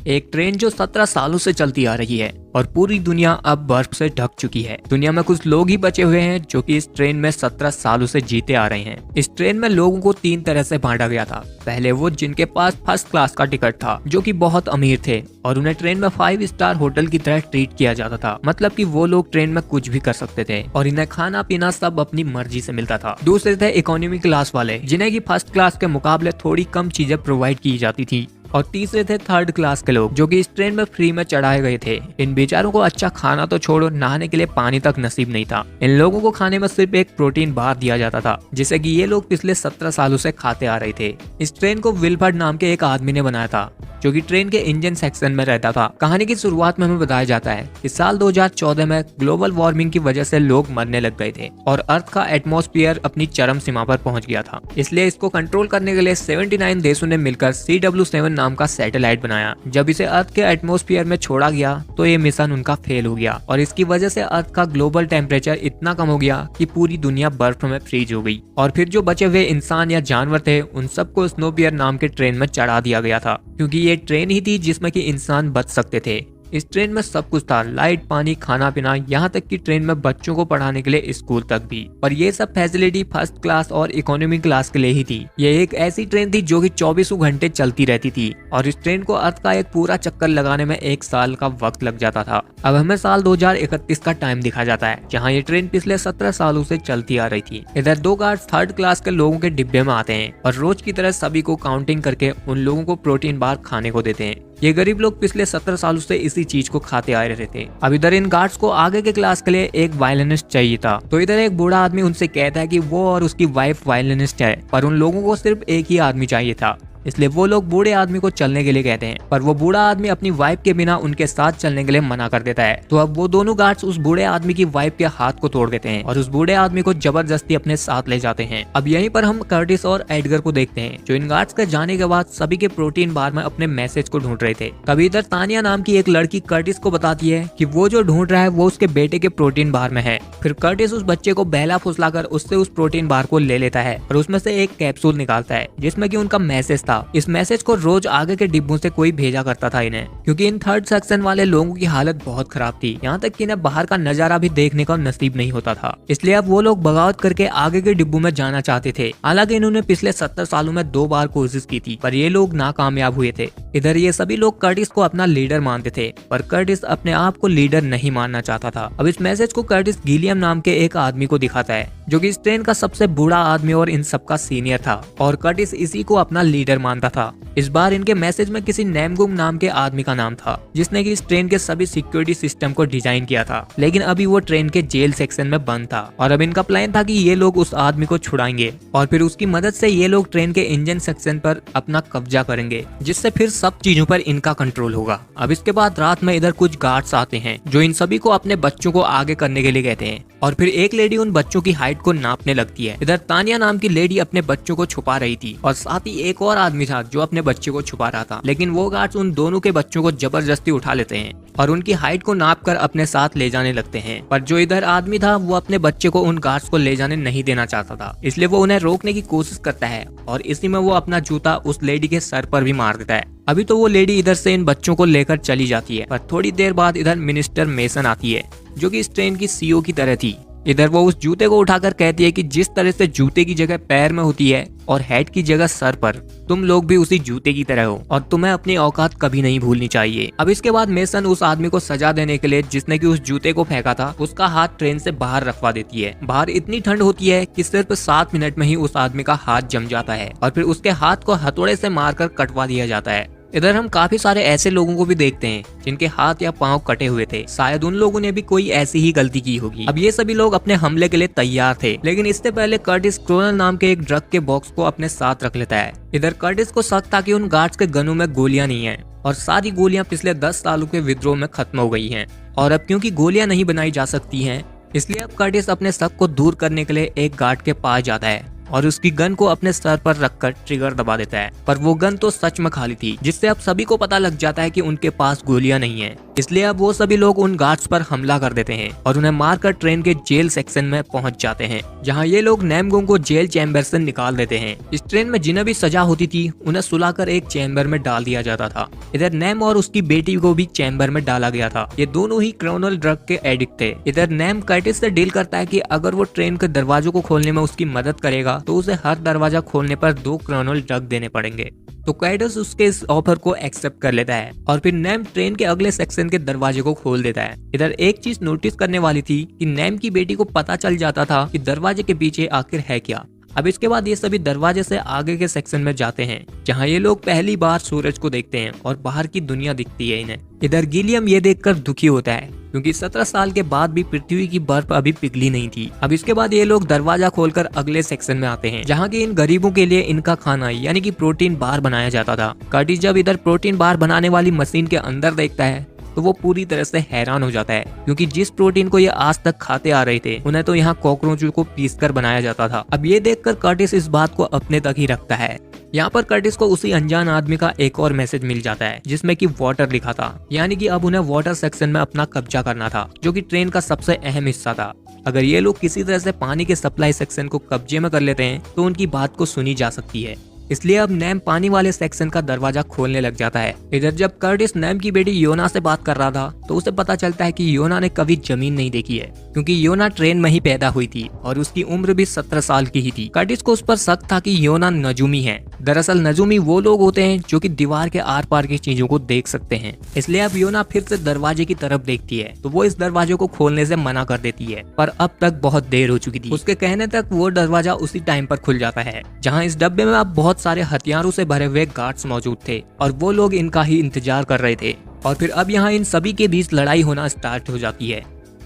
एक ट्रेन जो 17 सालों से चलती आ रही है और पूरी दुनिया अब बर्फ से ढक चुकी है। दुनिया में कुछ लोग ही बचे हुए हैं जो कि इस ट्रेन में 17 सालों से जीते आ रहे हैं। इस ट्रेन में लोगों को 3 तरह से बांटा गया था। पहले वो जिनके पास फर्स्ट क्लास का टिकट था, जो कि बहुत अमीर थे और उन्हें ट्रेन में 5 स्टार होटल की तरह ट्रीट किया जाता था। मतलब कि वो लोग ट्रेन में कुछ भी कर सकते थे और इन्हें खाना पीना सब अपनी मर्जी से मिलता था। दूसरे थे इकोनॉमी क्लास वाले, जिन्हें की फर्स्ट क्लास के मुकाबले थोड़ी कम चीजें प्रोवाइड की जाती थी। और तीसरे थे थर्ड क्लास के लोग, जो कि इस ट्रेन में फ्री में चढ़ाए गए थे। इन बेचारों को अच्छा खाना तो छोड़ो, नहाने के लिए पानी तक नसीब नहीं था। इन लोगों को खाने में सिर्फ एक प्रोटीन बार दिया जाता था, जिसे कि ये लोग पिछले 17 सालों से खाते आ रहे थे। इस ट्रेन को विल्फर्ड नाम के एक आदमी ने बनाया था, जो कि ट्रेन के इंजन सेक्शन में रहता था। कहानी की शुरुआत में हमें बताया जाता है कि साल 2014 में ग्लोबल वार्मिंग की वजह से लोग मरने लग गए थे और अर्थ का एटमॉस्फेयर अपनी चरम सीमा पर पहुंच गया था। इसलिए इसको कंट्रोल करने के लिए 79 देशों ने मिलकर CW7 नाम का सैटेलाइट बनाया। जब इसे अर्थ के एटमॉस्फेयर में छोड़ा गया तो ये मिशन उनका फेल हो गया और इसकी वजह से अर्थ का ग्लोबल टेम्परेचर इतना कम हो गया कि पूरी दुनिया बर्फ में फ्रीज हो गई। और फिर जो बचे हुए इंसान या जानवर थे, उन सबको स्नोपियर नाम के ट्रेन में चढ़ा दिया गया था, क्योंकि ये ट्रेन ही थी जिसमें कि इंसान बच सकते थे। इस ट्रेन में सब कुछ था, लाइट, पानी, खाना पीना, यहाँ तक कि ट्रेन में बच्चों को पढ़ाने के लिए स्कूल तक भी। और ये सब फैसिलिटी फर्स्ट क्लास और इकोनॉमी क्लास के लिए ही थी। ये एक ऐसी ट्रेन थी जो कि 24 घंटे चलती रहती थी और इस ट्रेन को अर्थ का एक पूरा चक्कर लगाने में 1 साल का वक्त लग जाता था। अब हमें साल 2031 का टाइम दिखा जाता है, जहाँ ये ट्रेन पिछले 17 सालों से चलती आ रही थी। इधर 2 गार्ड्स थर्ड क्लास के लोगों के डिब्बे में आते हैं और रोज की तरह सभी को काउंटिंग करके उन लोगों को प्रोटीन बार खाने को देते हैं। ये गरीब लोग पिछले 17 सालों से इसी चीज को खाते आ रहे थे। अब इधर इन गार्ड्स को आगे के क्लास के लिए एक वायलिनिस्ट चाहिए था, तो इधर एक बूढ़ा आदमी उनसे कहता है कि वो और उसकी वाइफ वायलिनिस्ट है, पर उन लोगों को सिर्फ एक ही आदमी चाहिए था। इसलिए वो लोग बूढ़े आदमी को चलने के लिए कहते हैं, पर वो बूढ़ा आदमी अपनी वाइफ के बिना उनके साथ चलने के लिए मना कर देता है। तो अब वो दोनों गार्ड्स उस बूढ़े आदमी की वाइफ के हाथ को तोड़ देते हैं और उस बूढ़े आदमी को जबरदस्ती अपने साथ ले जाते हैं। अब यहीं पर हम कर्टिस और एडगर को देखते हैं, जो इन गार्ड्स के जाने के बाद सभी के प्रोटीन बार में अपने मैसेज को ढूंढ रहे थे। तभी इधर तानिया नाम की एक लड़की कर्टिस को बताती है कि वो जो ढूंढ रहा है वो उसके बेटे के प्रोटीन बार में है। फिर कर्टिस उस बच्चे को बहला फुसलाकर उससे उस प्रोटीन बार को ले लेता है और उसमें से एक कैप्सूल निकालता है, जिसमें कि उनका मैसेज था। इस मैसेज को रोज आगे के डिब्बों से कोई भेजा करता था इन्हें, क्योंकि इन थर्ड सेक्शन वाले लोगों की हालत बहुत खराब थी, यहाँ तक कि इन्हें बाहर का नजारा भी देखने का नसीब नहीं होता था। इसलिए अब वो लोग बगावत करके आगे के डिब्बों में जाना चाहते थे। हालांकि इन्होंने पिछले 70 सालों में 2 बार कोशिश की थी, पर ये लोग नाकामयाब हुए थे। इधर ये सभी लोग कर्टिस को अपना लीडर मानते थे, पर कर्टिस अपने आप को लीडर नहीं मानना चाहता था। अब इस मैसेज को कर्टिस गिलियम नाम के एक आदमी को दिखाता है, जो कि इस ट्रेन का सबसे बूढ़ा आदमी और इन सबका सीनियर था, और कर्टिस इसी को अपना लीडर मानता था। इस बार इनके मैसेज में किसी नेमगुम नाम के आदमी का नाम था, जिसने कि इस ट्रेन के सभी सिक्योरिटी सिस्टम को डिजाइन किया था, लेकिन अभी वो ट्रेन के जेल सेक्शन में बंद था। और अब इनका प्लान था कि ये लोग उस आदमी को छुड़ाएंगे और फिर उसकी मदद से ये लोग ट्रेन के इंजन सेक्शन पर अपना कब्जा करेंगे, जिससे फिर सब चीजों पर इनका कंट्रोल होगा। अब इसके बाद रात में इधर कुछ गार्ड्स आते हैं, जो इन सभी को अपने बच्चों को आगे करने के लिए कहते हैं, और फिर एक लेडी उन बच्चों की हाइट को नापने लगती है। इधर तानिया नाम की लेडी अपने बच्चों को छुपा रही थी और साथ ही एक और आदमी था जो अपने बच्चे को छुपा रहा था, लेकिन वो गार्ड्स उन दोनों के बच्चों को जबरदस्ती उठा लेते हैं और उनकी हाइट को नाप कर अपने साथ ले जाने लगते हैं। पर जो इधर आदमी था वो अपने बच्चे को उन गार्ड्स को ले जाने नहीं देना चाहता था, इसलिए वो उन्हें रोकने की कोशिश करता है और इसी में वो अपना जूता उस लेडी के सर पर भी मार देता है। अभी तो वो लेडी इधर से इन बच्चों को लेकर चली जाती है, पर थोड़ी देर बाद इधर मिनिस्टर मेसन आती है, जो कि इस ट्रेन की CEO की तरह थी। इधर वो उस जूते को उठाकर कहती है कि जिस तरह से जूते की जगह पैर में होती है और हेड की जगह सर पर, तुम लोग भी उसी जूते की तरह हो और तुम्हें अपनी औकात कभी नहीं भूलनी चाहिए। अब इसके बाद मेसन उस आदमी को सजा देने के लिए, जिसने कि उस जूते को फेंका था, उसका हाथ ट्रेन से बाहर रखवा देती है। बाहर इतनी ठंड होती है कि सिर्फ 7 मिनट में ही उस आदमी का हाथ जम जाता है और फिर उसके हाथ को हथौड़े से मारकर कटवा दिया जाता है। इधर हम काफी सारे ऐसे लोगों को भी देखते हैं जिनके हाथ या पांव कटे हुए थे, शायद उन लोगों ने भी कोई ऐसी ही गलती की होगी। अब ये सभी लोग अपने हमले के लिए तैयार थे, लेकिन इससे पहले कर्टिस क्रोनल नाम के एक ड्रग के बॉक्स को अपने साथ रख लेता है। इधर कर्टिस को शक था कि उन गार्ड्स के गनों में गोलियां नहीं है और सारी गोलियां पिछले 10 सालों के विद्रोह में खत्म हो गई हैं, और अब क्योंकि गोलियां नहीं बनाई जा सकती हैं, इसलिए अब कर्टिस अपने शक को दूर करने के लिए एक गार्ड के पास जाता है और उसकी गन को अपने सर पर रखकर ट्रिगर दबा देता है। पर वो गन तो सच में खाली थी, जिससे अब सभी को पता लग जाता है कि उनके पास गोलियां नहीं है। इसलिए अब वो सभी लोग उन गार्ड्स पर हमला कर देते हैं और उन्हें मारकर ट्रेन के जेल सेक्शन में पहुंच जाते हैं, जहां ये लोग नैमगोंग को जेल चैम्बर से निकाल देते हैं। इस ट्रेन में जिन्हें भी सजा होती थी उन्हें सुलाकर एक चैम्बर में डाल दिया जाता था। इधर नैम और उसकी बेटी को भी चैम्बर में डाला गया था। ये दोनों ही क्रिमिनल ड्रग के एडिक्ट थे। इधर नैम कर्टिस से डील करता है कि अगर वो ट्रेन के दरवाजों को खोलने में उसकी मदद करेगा तो उसे हर दरवाजा खोलने पर 2 क्रिमिनल ड्रग देने पड़ेंगे। तो कर्टिस उसके इस ऑफर को एक्सेप्ट कर लेता है और फिर नैम ट्रेन के अगले सेक्शन के दरवाजे को खोल देता है। इधर एक चीज नोटिस करने वाली थी कि नैम की बेटी को पता चल जाता था कि दरवाजे के पीछे आखिर है क्या। अब इसके बाद ये सभी दरवाजे से आगे के सेक्शन में जाते हैं, जहां ये लोग पहली बार सूरज को देखते हैं और बाहर की दुनिया दिखती है इन्हें। इधर गिलियम ये देखकर दुखी होता है क्योंकि 17 साल के बाद भी पृथ्वी की बर्फ अभी पिघली नहीं थी। अब इसके बाद ये लोग दरवाजा खोलकर अगले सेक्शन में आते हैं, जहाँ की इन गरीबों के लिए इनका खाना यानी कि प्रोटीन बार बनाया जाता था। कर्टिस जब इधर प्रोटीन बार बनाने वाली मशीन के अंदर देखता है तो वो पूरी तरह से हैरान हो जाता है, क्योंकि जिस प्रोटीन को ये आज तक खाते आ रहे थे उन्हें तो यहाँ कॉकरोचों को पीसकर बनाया जाता था। अब ये देखकर कर्टिस इस बात को अपने तक ही रखता है। यहाँ पर कर्टिस को उसी अनजान आदमी का एक और मैसेज मिल जाता है जिसमें कि वाटर लिखा था, यानी कि अब उन्हें वाटर सेक्शन में अपना कब्जा करना था, जो कि ट्रेन का सबसे अहम हिस्सा था। अगर ये लोग किसी तरह से पानी के सप्लाई सेक्शन को कब्जे में कर लेते हैं तो उनकी बात को सुनी जा सकती है। इसलिए अब नैम पानी वाले सेक्शन का दरवाजा खोलने लग जाता है। इधर जब कर्टिस नैम की बेटी योना से बात कर रहा था तो उसे पता चलता है कि योना ने कभी जमीन नहीं देखी है, क्योंकि योना ट्रेन में ही पैदा हुई थी और उसकी उम्र भी 17 साल की ही थी। कर्टिस को उस पर शक था कि योना नजूमी है। दरअसल नजूमी वो लोग होते हैं जो कि दीवार के आर पार की चीजों को देख सकते हैं। इसलिए अब योना फिर से दरवाजे की तरफ देखती है तो वो इस दरवाजे को खोलने से मना कर देती है, पर अब तक बहुत देर हो चुकी थी। उसके कहने तक वो दरवाजा उसी टाइम पर खुल जाता है, जहाँ इस डब्बे में अब बहुत सारे हथियारों से भरे हुए गार्ड्स मौजूद थे और वो लोग इनका ही इंतजार कर रहे थे। और फिर अब यहाँ इन सभी के बीच लड़ाई होना स्टार्ट हो जाती है।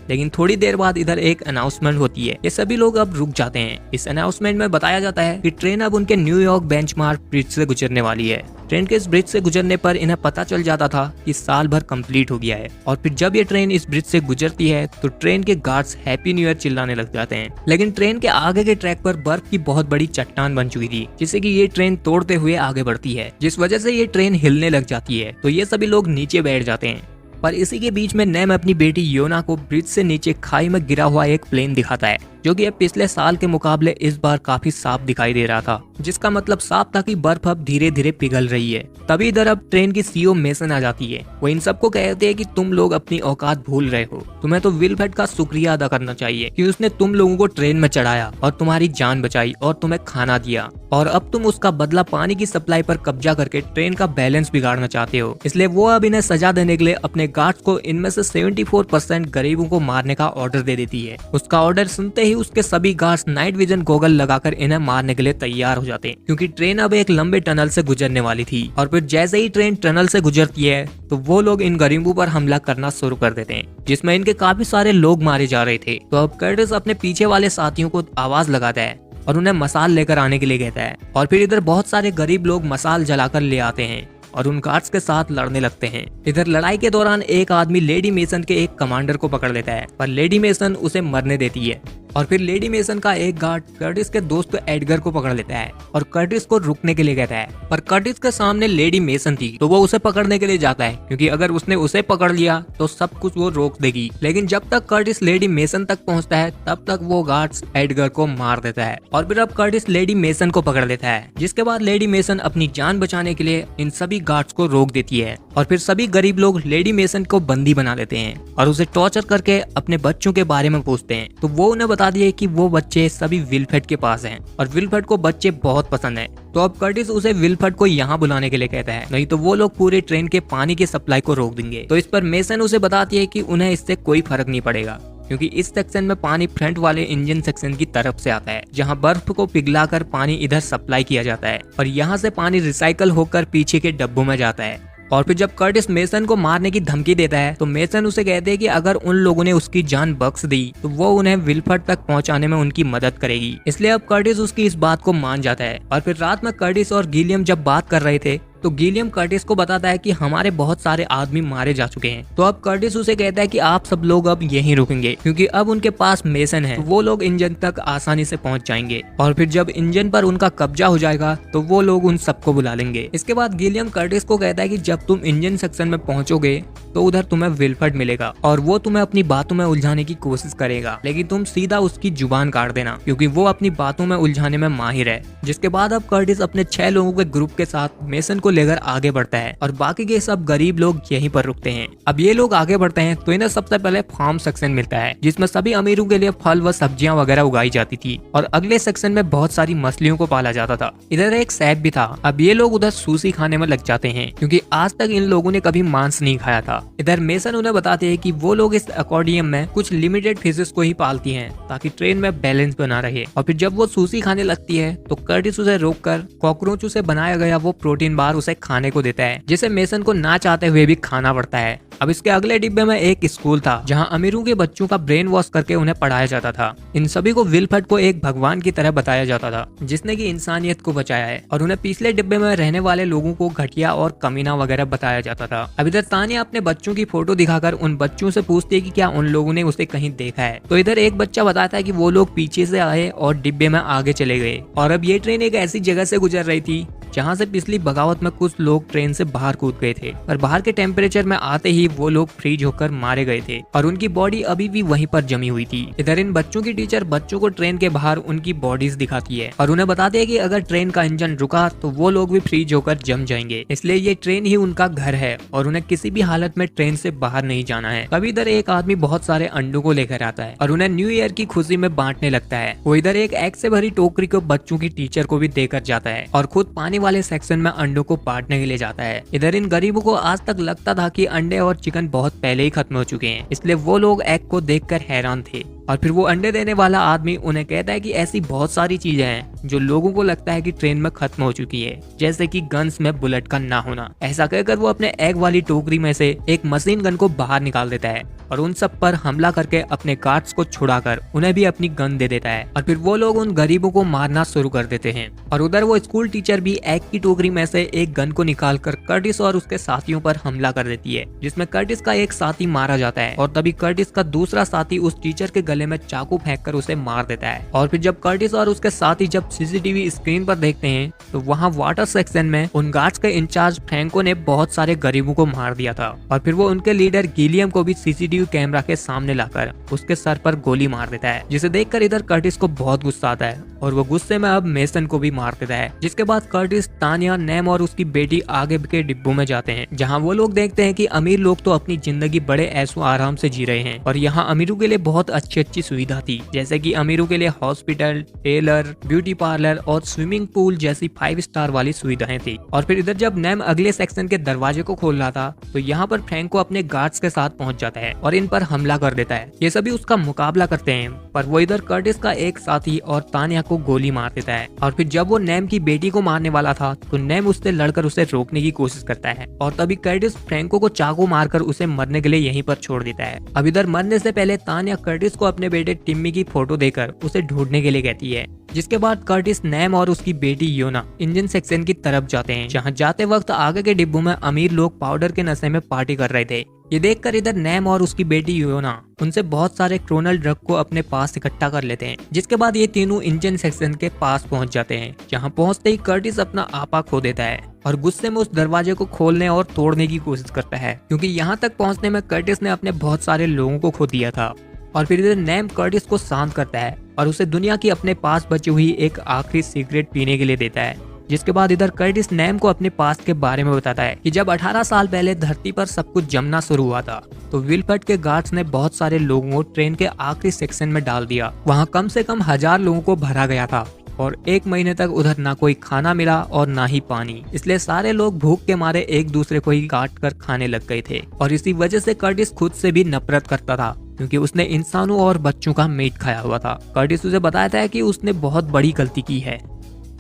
लेकिन थोड़ी देर बाद इधर एक अनाउंसमेंट होती है। ये सभी लोग अब रुक जाते हैं। इस अनाउंसमेंट में बताया जाता है कि ट्रेन अब उनके न्यूयॉर्क बेंचमार्क ब्रिज से गुजरने वाली है। ट्रेन के इस ब्रिज से गुजरने पर इन्हें पता चल जाता था कि साल भर कंप्लीट हो गया है। और फिर जब ये ट्रेन इस ब्रिज से गुजरती है तो ट्रेन के गार्ड्स हैप्पी न्यू ईयर चिल्लाने लग जाते हैं। लेकिन ट्रेन के आगे के ट्रैक पर बर्फ की बहुत बड़ी चट्टान बन चुकी थी, जिससे कि ये ट्रेन तोड़ते हुए आगे बढ़ती है, जिस वजह से ये ट्रेन हिलने लग जाती है। तो ये सभी लोग नीचे बैठ जाते हैं। पर इसी के बीच में नैम अपनी बेटी योना को ब्रिज से नीचे खाई में गिरा हुआ एक प्लेन दिखाता है, जो कि अब पिछले साल के मुकाबले इस बार काफी साफ दिखाई दे रहा था, जिसका मतलब साफ था कि बर्फ अब धीरे धीरे पिघल रही है। तभी इधर अब ट्रेन की सीईओ मेसन आ जाती है। वो इन सबको कहते हैं कि तुम लोग अपनी औकात भूल रहे हो। तुम्हें तो विलफ्रेड का शुक्रिया अदा करना चाहिए कि उसने तुम लोगों को ट्रेन में चढ़ाया और तुम्हारी जान बचाई और तुम्हें खाना दिया, और अब तुम उसका बदला पानी की सप्लाई पर कब्जा करके ट्रेन का बैलेंस बिगाड़ना चाहते हो। इसलिए वो अब इन्हें सजा देने के लिए अपने गार्ड्स को इनमें से 74% गरीबों को मारने का ऑर्डर दे देती है। उसका ऑर्डर सुनते ही उसके सभी गार्ड्स नाइट विजन गॉगल लगाकर इन्हें मारने के लिए तैयार हो जाते हैं, क्योंकि ट्रेन अब एक लंबे टनल से गुजरने वाली थी। और फिर जैसे ही ट्रेन टनल से गुजरती है तो वो लोग इन गरीबों पर हमला करना शुरू कर देते हैं, जिसमें इनके काफी सारे लोग मारे जा रहे थे। तो अब कर्टिस अपने पीछे वाले साथियों को आवाज लगाता है और उन्हें मसाल लेकर आने के लिए कहता है। और फिर इधर बहुत सारे गरीब लोग मसाल जलाकर ले आते हैं और उन गार्ड्स के साथ लड़ने लगते हैं। इधर लड़ाई के दौरान एक आदमी लेडी मेसन के एक कमांडर को पकड़ लेता है, पर लेडी मेसन उसे मरने देती है। और फिर लेडी मेसन का एक गार्ड कर्टिस के दोस्त एडगर को पकड़ लेता है और कर्टिस को रुकने के लिए कहता है, पर कर्टिस के सामने लेडी मेसन थी तो वो उसे पकड़ने के लिए जाता है, क्योंकि अगर उसने उसे पकड़ लिया तो सब कुछ वो रोक देगी। लेकिन जब तक कर्टिस लेडी मेसन तक पहुंचता है तब तक वो गार्ड्स एडगर को मार देता है। और फिर अब कर्टिस लेडी मेसन को पकड़ लेता है, जिसके बाद लेडी मेसन अपनी जान बचाने के लिए इन सभी गार्ड्स को रोक देती है। और फिर सभी गरीब लोग लेडी मेसन को बंदी बना लेते हैं और उसे टॉर्चर करके अपने बच्चों के बारे में पूछते हैं। तो वो उन्हें बता दिए कि वो बच्चे सभी विलफ्रेड के पास हैं और विलफ्रेड को बच्चे बहुत पसंद है। तो अब कर्टिस उसे विलफ्रेड को यहाँ बुलाने के लिए कहता है, नहीं तो वो लोग पूरे ट्रेन के पानी की सप्लाई को रोक देंगे। तो इस पर मेसन उसे बताती है कि उन्हें इससे कोई फर्क नहीं पड़ेगा, क्योंकि इस सेक्शन में पानी फ्रंट वाले इंजन सेक्शन की तरफ से आता है, जहां बर्फ को पिघलाकर पानी इधर सप्लाई किया जाता है और यहां से पानी रिसाइकल होकर पीछे के डब्बों में जाता है। और फिर जब कर्टिस मेसन को मारने की धमकी देता है तो मेसन उसे कहते हैं कि अगर उन लोगों ने उसकी जान बख्श दी तो वो उन्हें विलफ्रेड तक पहुंचाने में उनकी मदद करेगी। इसलिए अब कर्टिस उसकी इस बात को मान जाता है। और फिर रात में कर्टिस और गिलियम जब बात कर रहे थे तो गिलियम कर्टिस को बताता है कि हमारे बहुत सारे आदमी मारे जा चुके हैं। तो अब कर्टिस उसे कहता है कि आप सब लोग अब यहीं रुकेंगे क्योंकि अब उनके पास मेसन है, तो वो लोग इंजन तक आसानी से पहुंच जाएंगे और फिर जब इंजन पर उनका कब्जा हो जाएगा तो वो लोग उन सबको बुला लेंगे। इसके बाद गिलियम कर्टिस को कहता है कि जब तुम इंजन सेक्शन में पहुंचोगे तो उधर तुम्हें विल्फर्ड मिलेगा और वो तुम्हें अपनी बातों में उलझाने की कोशिश करेगा, लेकिन तुम सीधा उसकी जुबान काट देना क्योंकि वो अपनी बातों में उलझाने में माहिर है। जिसके बाद अब कर्टिस अपने 6 लोगों के ग्रुप के साथ मेसन को लेकर आगे बढ़ता है और बाकी के सब गरीब लोग यहीं पर रुकते हैं। अब ये लोग आगे बढ़ते हैं तो इन्हें सबसे पहले फार्म सेक्शन मिलता है जिसमें सभी अमीरों के लिए फल व सब्जियां वगैरह उगाई जाती थी और अगले सेक्शन में बहुत सारी मछलियों को पाला जाता था। इधर एक सैफ भी था। अब ये लोग उधर सुशी खाने में लग जाते हैं क्योंकि आज तक इन लोगों ने कभी मांस नहीं खाया था। इधर मेसन उन्हें बताते हैं कि वो लोग इस एक्वेरियम में कुछ लिमिटेड फिशेस को ही पालती हैं ताकि ट्रेन में बैलेंस बना रहे। और फिर जब वो सुशी खाने लगती है तो कर्टिस उसे रोककर कॉकरोचों से बनाया गया वो प्रोटीन बार उसे खाने को देता है जिसे मेसन को ना चाहते हुए भी खाना पड़ता है। अब इसके अगले डिब्बे में एक स्कूल था जहां अमीरों के बच्चों का ब्रेन वॉश करके उन्हें पढ़ाया जाता था। इन सभी को विल्फर्ड को एक भगवान की तरह बताया जाता था जिसने की इंसानियत को बचाया है और उन्हें पिछले डिब्बे में रहने वाले लोगों को घटिया और कमीना वगैरह बताया जाता था। अब इधर तानिया अपने बच्चों की फोटो दिखाकर उन बच्चों से पूछती है कि क्या उन लोगों ने उसे कहीं देखा है। तो इधर एक बच्चा बताता है कि वो लोग पीछे से आए और डिब्बे में आगे चले गए और अब ये ट्रेन एक ऐसी जगह से गुजर रही थी जहां से पिछली बगावत में कुछ लोग ट्रेन से बाहर कूद गए थे और बाहर के टेम्परेचर में आते ही वो लोग फ्रीज होकर मारे गए थे और उनकी बॉडी अभी भी वहीं पर जमी हुई थी। इधर इन बच्चों की टीचर बच्चों को ट्रेन के बाहर उनकी बॉडीज दिखाती है और उन्हें बताती है कि अगर ट्रेन का इंजन रुका तो वो लोग भी फ्रीज होकर जम जाएंगे, इसलिए ये ट्रेन ही उनका घर है और उन्हें किसी भी हालत में ट्रेन से बाहर नहीं जाना है। तभी इधर एक आदमी बहुत सारे अंडों को लेकर आता है और उन्हें न्यू ईयर की खुशी में बांटने लगता है। वो इधर एक एग से भरी टोकरी को बच्चों की टीचर को भी देकर जाता है और खुद पानी वाले सेक्शन में अंडों को बांटने के लिए जाता है। इधर इन गरीबों को आज तक लगता था कि अंडे और चिकन बहुत पहले ही खत्म हो चुके हैं, इसलिए वो लोग एग को देखकर हैरान थे। और फिर वो अंडे देने वाला आदमी उन्हें कहता है कि ऐसी बहुत सारी चीजें हैं जो लोगों को लगता है कि ट्रेन में खत्म हो चुकी है, जैसे कि गन्स में बुलेट का ना होना। ऐसा कहकर वो अपने एग वाली टोकरी में से एक मशीन गन को बाहर निकाल देता है और उन सब पर हमला करके अपने गार्ड्स को छुड़ाकर उन्हें भी अपनी गन दे देता है और फिर वो लोग उन गरीबों को मारना शुरू कर देते हैं। और उधर वो स्कूल टीचर भी एग की टोकरी में से एक गन को निकालकर कर्टिस और उसके साथियों पर हमला कर देती है, जिसमें कर्टिस का एक साथी मारा जाता है और तभी कर्टिस का दूसरा साथी उस टीचर के गले में चाकू फेंककर उसे मार देता है। और फिर जब कर्टिस और उसके साथी जब सीसीटीवी स्क्रीन पर देखते हैं तो वहाँ वाटर सेक्शन में उन गार्ड्स के इंचार्ज फ्रैंको ने बहुत सारे गरीबों को मार दिया था और फिर वो उनके लीडर गिलियम को भी सीसीटीवी कैमरा के सामने लाकर उसके सर पर गोली मार देता है, जिसे देखकर इधर कर्टिस को बहुत गुस्सा आता है और वो गुस्से में अब मेसन को भी मार देता है। जिसके बाद कर्टिस, तानिया, नेम और उसकी बेटी आगे के डिब्बों में जाते हैं जहाँ वो लोग देखते हैं कि अमीर लोग तो अपनी जिंदगी बड़े ऐशो आराम से जी रहे हैं और यहाँ अमीरों के लिए बहुत अच्छी सुविधा थी, जैसे कि अमीरों के लिए हॉस्पिटल, टेलर, ब्यूटी पार्लर और स्विमिंग पूल जैसी 5 स्टार वाली सुविधाएं थी। और फिर इधर जब नेम अगले सेक्शन के दरवाजे को खोल रहा था तो यहाँ पर फ्रैंको अपने गार्ड्स के साथ पहुंच जाता है और इन पर हमला कर देता है। ये सभी उसका मुकाबला करते हैं पर वो इधर कर्टिस का एक साथी और तानिया को गोली मार देता है। और फिर जब वो नेम की बेटी को मारने वाला था तो नेम उससे लड़कर उसे रोकने की कोशिश करता है और तभी कर्टिस फ्रैंको को चाकू मारकर उसे मरने के लिए यहीं पर छोड़ देता है। अब इधर मरने से पहले तानिया कर्टिस को अपने बेटे टिम्मी की फोटो देकर उसे ढूंढने के लिए कहती है। जिसके बाद कर्टिस, नेम और उसकी बेटी योना इंजन सेक्शन की तरफ जाते हैं, जहां जाते वक्त आगे के डिब्बों में अमीर लोग पाउडर के नशे में पार्टी कर रहे थे। ये देखकर इधर नेम और उसकी बेटी योना उनसे बहुत सारे क्रोनल ड्रग को अपने पास इकट्ठा कर लेते हैं। जिसके बाद ये तीनों इंजन सेक्शन के पास पहुंच जाते हैं, जहां पहुंचते ही कर्टिस अपना आपा खो देता है और गुस्से में उस दरवाजे को खोलने और तोड़ने की कोशिश करता है, क्योंकि यहाँ तक पहुँचने में कर्टिस ने अपने बहुत सारे लोगों को खो दिया था। और फिर इधर नेम कर्टिस को शांत करता है और उसे दुनिया की अपने पास बची हुई एक आखिरी सिगरेट पीने के लिए देता है। जिसके बाद इधर कर्टिस नेम को अपने पास के बारे में बताता है कि जब 18 साल पहले धरती पर सब कुछ जमना शुरू हुआ था तो विल्फर्ड के गार्ड्स ने बहुत सारे लोगों को ट्रेन के आखिरी सेक्शन में डाल दिया। वहाँ कम से कम 1000 लोगों को भरा गया था और 1 महीने तक उधर ना कोई खाना मिला और ना ही पानी, इसलिए सारे लोग भूख के मारे एक दूसरे को ही काट कर खाने लग गए थे। और इसी वजह से कर्टिस खुद से भी नफरत करता था, क्योंकि उसने इंसानों और बच्चों का मीट खाया हुआ था। कर्टिस उसे बताता है कि उसने बहुत बड़ी गलती की है।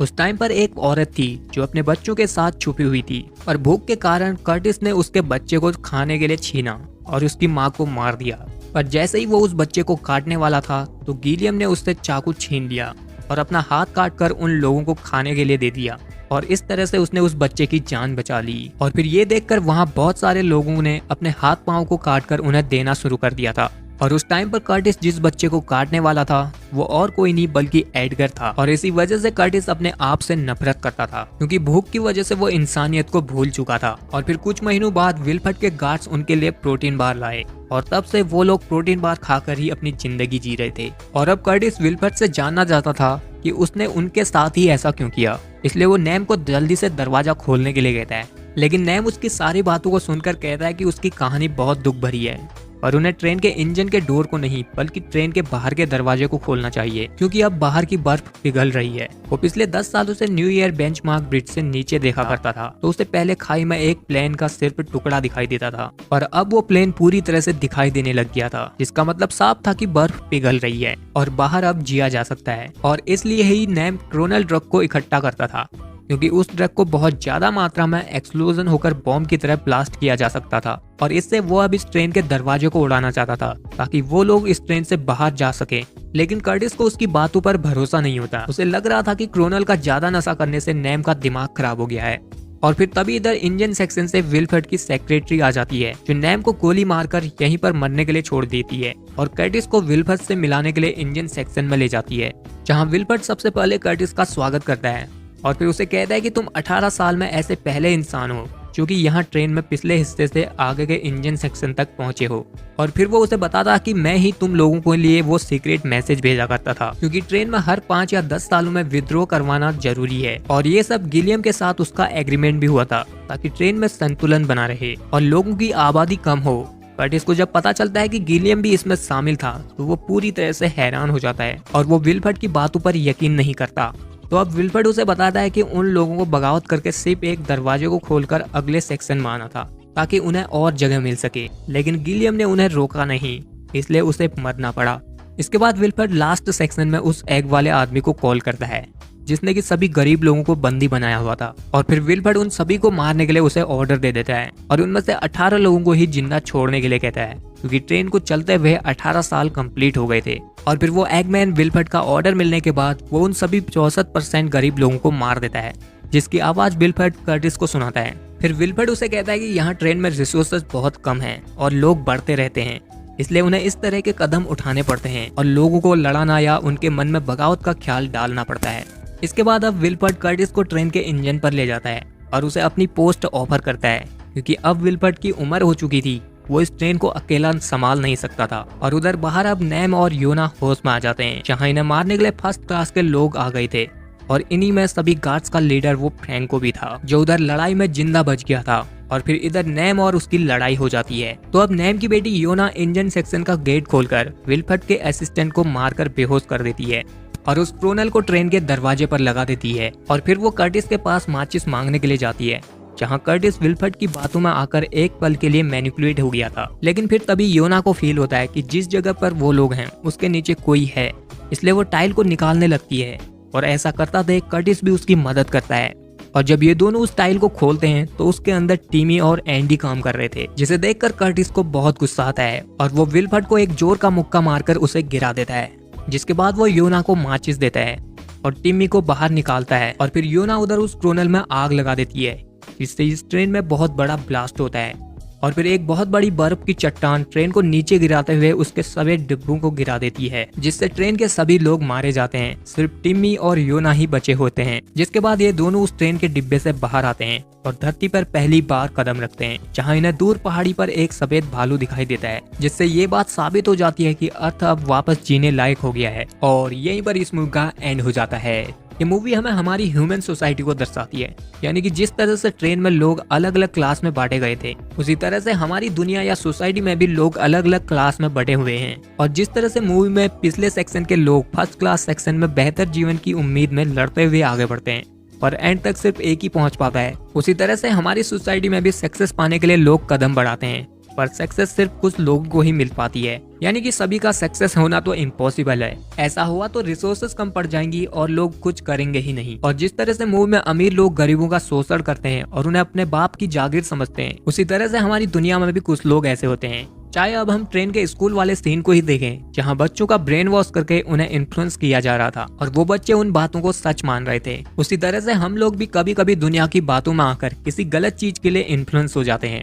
उस टाइम पर एक औरत थी जो अपने बच्चों के साथ छुपी हुई थी और भूख के कारण कर्टिस ने उसके बच्चे को खाने के लिए छीना और उसकी माँ को मार दिया। पर जैसे ही वो उस बच्चे को काटने वाला था तो गिलियम ने उससे चाकू छीन लिया और अपना हाथ काटकर उन लोगों को खाने के लिए दे दिया। और इस तरह से उसने उस बच्चे की जान बचा ली। और फिर ये देखकर वहाँ बहुत सारे लोगों ने अपने हाथ पांव को काटकर उन्हें देना शुरू कर दिया था। और उस टाइम पर कर्टिस जिस बच्चे को काटने वाला था वो और कोई नहीं बल्कि एडगर था। और इसी वजह से कर्टिस अपने आप से नफरत करता था, क्योंकि भूख की वजह से वो इंसानियत को भूल चुका था। और फिर कुछ महीनों बाद विल्फर्ड के गार्ड्स उनके लिए प्रोटीन बार लाए और तब से वो लोग प्रोटीन बार खाकर ही अपनी जिंदगी जी रहे थे। और अब कर्टिस विल्फर्ड से जानना चाहता था कि उसने उनके साथ ही ऐसा क्यों किया, इसलिए वो नैम को जल्दी से दरवाजा खोलने के लिए कहता है। लेकिन नैम उसकी सारी बातों को सुनकर कहता है कि उसकी कहानी बहुत दुख भरी है और उन्हें ट्रेन के इंजन के डोर को नहीं बल्कि ट्रेन के बाहर के दरवाजे को खोलना चाहिए, क्योंकि अब बाहर की बर्फ पिघल रही है। वो पिछले 10 सालों से न्यू ईयर बेंचमार्क ब्रिज से नीचे देखा करता था, तो उसे पहले खाई में एक प्लेन का सिर्फ टुकड़ा दिखाई देता था और अब वो प्लेन पूरी तरह से दिखाई देने लग गया था, जिसका मतलब साफ था कि बर्फ पिघल रही है और बाहर अब जिया जा सकता है। और इसलिए ही नैम क्रोनल ड्रग को इकट्ठा करता था, क्योंकि उस ड्रग को बहुत ज्यादा मात्रा में एक्सप्लोजन होकर बॉम्ब की तरह ब्लास्ट किया जा सकता था। और इससे वो अब इस ट्रेन के दरवाजे को उड़ाना चाहता था ताकि वो लोग इस ट्रेन से बाहर जा सके। लेकिन कर्टिस को उसकी बातों पर भरोसा नहीं होता। उसे लग रहा था कि क्रोनल का ज्यादा नशा करने से नैम का दिमाग खराब हो गया है। और फिर तभी इधर इंजन सेक्शन से विल्फर्ड की सेक्रेटरी आ जाती है, जो नैम को गोली मारकर यहीं पर मरने के लिए छोड़ देती है और कर्टिस को विल्फर्ड से मिलाने के लिए इंजन सेक्शन में ले जाती है, जहाँ विल्फर्ड सबसे पहले कर्टिस का स्वागत करता है और फिर उसे कहता है कि तुम 18 साल में ऐसे पहले इंसान हो जो कि यहाँ ट्रेन में पिछले हिस्से से आगे के इंजन सेक्शन तक पहुंचे हो। और फिर वो उसे बताता कि मैं ही तुम लोगों के लिए वो सीक्रेट मैसेज भेजा करता था, क्योंकि ट्रेन में हर 5 या 10 सालों में विद्रोह करवाना जरूरी है। और ये सब गिलियम के साथ उसका एग्रीमेंट भी हुआ था ताकि ट्रेन में संतुलन बना रहे और लोगों की आबादी कम हो। कर्टिस को जब पता चलता है कि गिलियम भी इसमें शामिल था तो वो पूरी तरह से हैरान हो जाता है और वो विल्फर्ड की बातों पर यकीन नहीं करता। तो अब विल्फर्ड उसे बताता है कि उन लोगों को बगावत करके सिर्फ एक दरवाजे को खोलकर अगले सेक्शन में आना था ताकि उन्हें और जगह मिल सके, लेकिन गिलियम ने उन्हें रोका नहीं, इसलिए उसे मरना पड़ा। इसके बाद विल्फर्ड लास्ट सेक्शन में उस एग वाले आदमी को कॉल करता है जिसने कि सभी गरीब लोगों को बंदी बनाया हुआ था। और फिर विल्फर्ड उन सभी को मारने के लिए उसे ऑर्डर दे देता है और उनमें से 18 लोगों को ही जिंदा छोड़ने के लिए कहता है, क्योंकि ट्रेन को चलते हुए 18 साल कंप्लीट हो गए थे। और फिर वो एगमैन विल्फर्ड का ऑर्डर मिलने के बाद वो उन सभी 64% गरीब लोगों को मार देता है, जिसकी आवाज विल्फर्ड कर्टिस को सुनाता है। फिर विल्फर्ड उसे कहता है कि यहाँ ट्रेन में रिसोर्सेज बहुत कम हैं और लोग बढ़ते रहते हैं, इसलिए उन्हें इस तरह के कदम उठाने पड़ते हैं और लोगों को लड़ाना या उनके मन में बगावत का ख्याल डालना पड़ता है। इसके बाद अब विल्फर्ड कर्टिस को ट्रेन के इंजन पर ले जाता है और उसे अपनी पोस्ट ऑफर करता है, क्योंकि अब विल्फर्ड की उम्र हो चुकी थी, वो इस ट्रेन को अकेला संभाल नहीं सकता था। और उधर बाहर अब नैम और योना होश में आ जाते हैं, जहाँ इन्हें मारने के लिए फर्स्ट क्लास के लोग आ गए थे और इन्हीं में सभी गार्ड्स का लीडर वो फ्रैंको भी था, जो उधर लड़ाई में जिंदा बच गया था। और फिर इधर नैम और उसकी लड़ाई हो जाती है। तो अब नैम की बेटी योना इंजन सेक्शन का गेट खोलकर विल्फर्ड के असिस्टेंट को मारकर बेहोश कर देती है और उस क्रोनल को ट्रेन के दरवाजे पर लगा देती है। और फिर वो कर्टिस के पास माचिस मांगने के लिए जाती है, जहाँ कर्टिस विल्फर्ड की बातों में आकर एक पल के लिए मैनिपुलेट हो गया था। लेकिन फिर तभी योना को फील होता है कि जिस जगह पर वो लोग हैं उसके नीचे कोई है, इसलिए वो टाइल को निकालने लगती है और ऐसा करता देख कर्टिस भी उसकी मदद करता है। और जब ये दोनों उस टाइल को खोलते हैं तो उसके अंदर टीमी और एंडी काम कर रहे थे, जिसे देखकर कर्टिस को बहुत गुस्सा आता है और वो विल्फर्ड को एक जोर का मुक्का मारकर उसे गिरा देता है। जिसके बाद वो योना को माचिस देता है और टिम्मी को बाहर निकालता है और फिर योना उधर उस क्रोनल में आग लगा देती है, जिससे इस ट्रेन में बहुत बड़ा ब्लास्ट होता है। और फिर एक बहुत बड़ी बर्फ की चट्टान ट्रेन को नीचे गिराते हुए उसके सभी डिब्बों को गिरा देती है, जिससे ट्रेन के सभी लोग मारे जाते हैं, सिर्फ टिम्मी और योना ही बचे होते हैं। जिसके बाद ये दोनों उस ट्रेन के डिब्बे से बाहर आते हैं और धरती पर पहली बार कदम रखते हैं, जहां इन्हें दूर पहाड़ी पर एक सफेद भालू दिखाई देता है, जिससे ये बात साबित हो जाती है कि अर्थ अब वापस जीने लायक हो गया है। और यहीं पर इस मूवी का एंड हो जाता है। ये मूवी हमें हमारी ह्यूमन सोसाइटी को दर्शाती है, यानी कि जिस तरह से ट्रेन में लोग अलग अलग क्लास में बांटे गए थे, उसी तरह से हमारी दुनिया या सोसाइटी में भी लोग अलग अलग क्लास में बटे हुए हैं। और जिस तरह से मूवी में पिछले सेक्शन के लोग फर्स्ट क्लास सेक्शन में बेहतर जीवन की उम्मीद में लड़ते हुए आगे बढ़ते हैं और एंड तक सिर्फ एक ही पहुंच पाता है, उसी तरह से हमारी सोसाइटी में भी सक्सेस पाने के लिए लोग कदम बढ़ाते हैं, पर सक्सेस सिर्फ कुछ लोगों को ही मिल पाती है, यानी कि सभी का सक्सेस होना तो इम्पॉसिबल है। ऐसा हुआ तो रिसोर्सेज कम पड़ जाएंगी और लोग कुछ करेंगे ही नहीं। और जिस तरह से मूवी में अमीर लोग गरीबों का शोषण करते हैं और उन्हें अपने बाप की जागीर समझते हैं, उसी तरह से हमारी दुनिया में भी कुछ लोग ऐसे होते हैं चाहे अब हम ट्रेन के स्कूल वाले सीन को ही देखें, जहां बच्चों का ब्रेन वॉश करके उन्हें इन्फ्लुएंस किया जा रहा था और वो बच्चे उन बातों को सच मान रहे थे। उसी तरह से हम लोग भी कभी कभी दुनिया की बातों में आकर किसी गलत चीज के लिए इन्फ्लुएंस हो जाते हैं।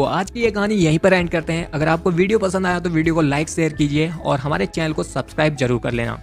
आज की ये कहानी यहीं पर एंड करते हैं। अगर आपको वीडियो पसंद आया तो वीडियो को लाइक शेयर कीजिए और हमारे चैनल को सब्सक्राइब जरूर कर लेना।